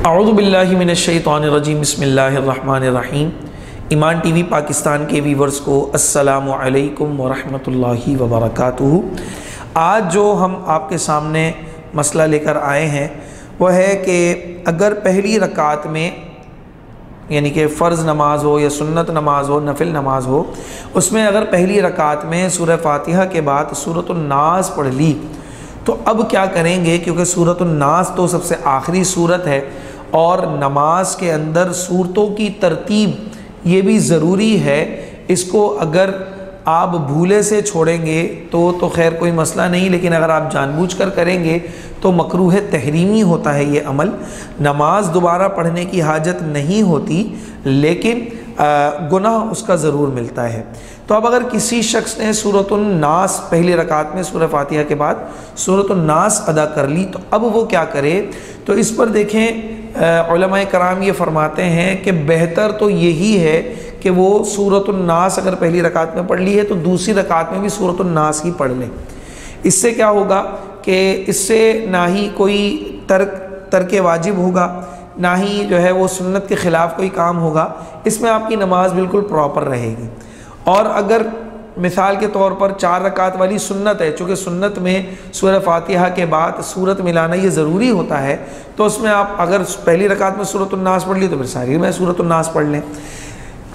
अऊज़ु बिल्लाहि मिनश्शैतानिर्रजीम बिस्मिल्लाहिर्रहमानिर्रहीम। ईमान टीवी पाकिस्तान के व्यूवर्स को अस्सलामु अलैकुम वरहमतुल्लाहि वबरकातुहू। आज जो हम आपके सामने मसला लेकर आए हैं वह है कि अगर पहली रकात में यानी कि फ़र्ज़ नमाज हो या सुन्नत नमाज हो, नफिल नमाज हो, उसमें अगर पहली रकात में सूरह फातिहा के बाद सूरतुन नास पढ़ ली तो अब क्या करेंगे, क्योंकि सूरतुन नास तो सबसे आखिरी सूरत है और नमाज के अंदर सूरतों की तरतीब ये भी ज़रूरी है। इसको अगर आप भूले से छोड़ेंगे तो खैर कोई मसला नहीं, लेकिन अगर आप जानबूझकर करेंगे तो मकरूह तहरीमी होता है ये अमल। नमाज दोबारा पढ़ने की हाजत नहीं होती, लेकिन गुनाह उसका ज़रूर मिलता है। तो अब अगर किसी शख्स ने सूरतुन नास पहली रकात में सूरह फातिहा के बाद सूरतुन नास अदा कर ली तो अब वो क्या करे, तो इस पर देखें उलमाए कराम ये फरमाते हैं कि बेहतर तो यही है कि वो सूरतुन नास अगर पहली रकात में पढ़ ली है तो दूसरी रकात में भी सूरतुन नास ही पढ़ ले। इससे क्या होगा कि इससे ना ही कोई तर्क वाजिब होगा, ना ही जो है वो सुन्नत के ख़िलाफ़ कोई काम होगा। इसमें आपकी नमाज बिल्कुल प्रॉपर रहेगी। और अगर मिसाल के तौर पर 4 रकात वाली सुन्नत है, चूँकि सुन्नत में सूरह फातिहा के बाद सूरत मिलाना ये ज़रूरी होता है, तो उसमें आप अगर पहली रकात में सूरतुन नास पढ़ ली तो फिर सारी में सूरतुन नास पढ़ लें।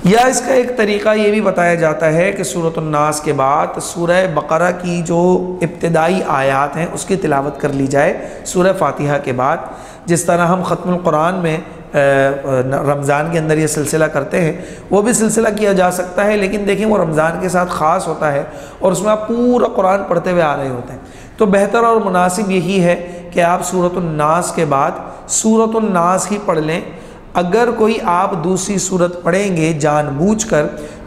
या इसका एक तरीक़ा ये भी बताया जाता है कि सूरतुन नास के बाद सूरह बकरा की जो इब्तिदाई आयात हैं उसकी तिलावत कर ली जाए सूरह फातिहा के बाद। जिस तरह हम ख़त्मुल कुरान में रमज़ान के अंदर ये सिलसिला करते हैं, वो भी सिलसिला किया जा सकता है, लेकिन देखें वो रमज़ान के साथ ख़ास होता है और उसमें आप पूरा कुरान पढ़ते हुए आ रहे होते हैं। तो बेहतर और मुनासिब यही है कि आप सूरतुन नास के बाद सूरतुन नास ही पढ़ लें। अगर कोई आप दूसरी सूरत पढ़ेंगे जानबूझकर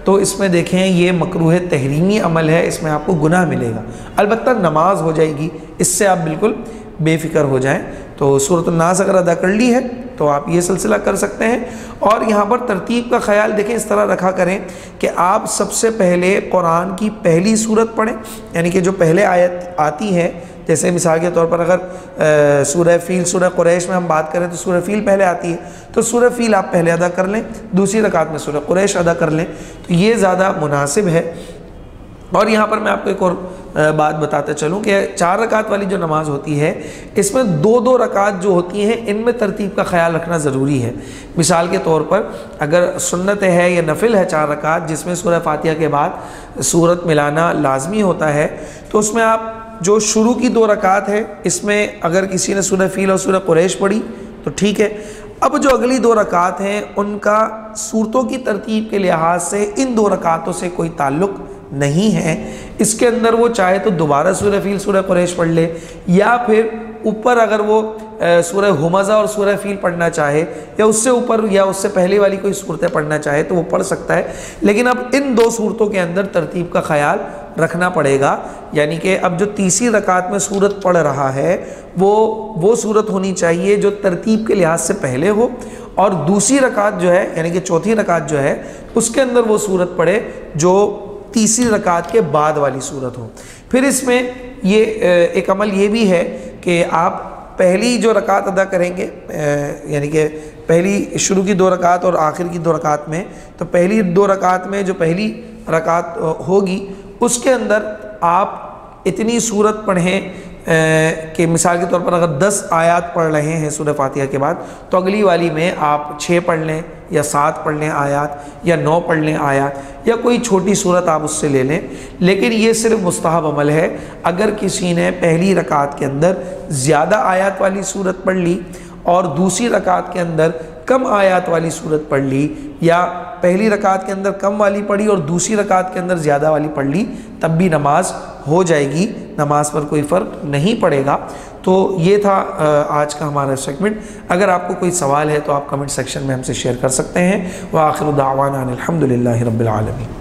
तो इसमें देखें ये मकरूह तहरीमी अमल है, इसमें आपको गुनाह मिलेगा। अलबत्ता नमाज हो जाएगी, इससे आप बिल्कुल बेफ़िक्र हो जाएं। तो सूरतुन नास अगर अदा कर ली है तो आप ये सिलसिला कर सकते हैं। और यहाँ पर तरतीब का ख्याल देखें इस तरह रखा करें कि आप सबसे पहले कुरान की पहली सूरत पढ़ें, यानी कि जो पहले आयत आती है। जैसे मिसाल के तौर पर अगर सूरह फ़ील सूरह कुरैश में हम बात करें तो सूरह फ़ील पहले आती है, तो सूरह फ़ील आप पहले अदा कर लें, दूसरी रकात में सूरह कुरैश अदा कर लें, तो ये ज़्यादा मुनासिब है। और यहाँ पर मैं आपको एक और बात बताते चलूँ कि 4 रकात वाली जो नमाज़ होती है इसमें 2-2 रकात जो होती हैं इनमें तरतीब का ख्याल रखना ज़रूरी है। मिसाल के तौर पर अगर सुन्नत है या नफिल है 4 रकात जिसमें सूरह फातिहा के बाद सूरत मिलाना लाजमी होता है, तो उसमें आप जो शुरू की 2 रकात है इसमें अगर किसी ने सूरह फ़ील और सूरह कुरैश पढ़ी तो ठीक है। अब जो अगली 2 रकात हैं उनका सूरतों की तरतीब के लिहाज से इन 2 रकातों से कोई ताल्लुक़ नहीं है। इसके अंदर वो चाहे तो दोबारा सूरह फ़ील सूरह कुरैश पढ़ ले, या फिर ऊपर अगर वो सूरह हुमज़ा और सूरह फ़ील पढ़ना चाहे या उससे ऊपर या उससे पहले वाली कोई सूरतें पढ़ना चाहे तो वो पढ़ सकता है। लेकिन अब इन 2 सूरतों के अंदर तरतीब का ख्याल रखना पड़ेगा, यानी कि अब जो तीसरी रकात में सूरत पढ़ रहा है वो सूरत होनी चाहिए जो तरतीब के लिहाज से पहले हो, और दूसरी रकात जो है यानी कि चौथी रकात जो है उसके अंदर वो सूरत पढ़े जो तीसरी रकात के बाद वाली सूरत हो। फिर इसमें ये एक अमल ये भी है कि आप पहली जो रकात अदा करेंगे यानी कि पहली शुरू की 2 रकात और आखिर की 2 रकात में, तो पहली 2 रकात में जो पहली रकात होगी उसके अंदर आप इतनी सूरत पढ़ें कि मिसाल के तौर पर अगर 10 आयत पढ़ रहे हैं सूरह फातिहा के बाद तो अगली वाली में आप 6 पढ़ लें या 7 पढ़ लें आयत, या 9 पढ़ लें आयत, या कोई छोटी सूरत आप उससे ले लें। लेकिन ये सिर्फ मुस्तहब अमल है। अगर किसी ने पहली रकात के अंदर ज़्यादा आयत वाली सूरत पढ़ ली और दूसरी रकात के अंदर कम आयत वाली सूरत पढ़ ली, या पहली रकात के अंदर कम वाली पढ़ी और दूसरी रकात के अंदर ज़्यादा वाली पढ़ ली, तब भी नमाज हो जाएगी, नमाज पर कोई फ़र्क नहीं पड़ेगा। तो ये था आज का हमारा सेगमेंट। अगर आपको कोई सवाल है तो आप कमेंट सेक्शन में हमसे शेयर कर सकते हैं। व आखिर दावाना अनिल हम्दुलिल्लाहि रब्बिल आलमीन।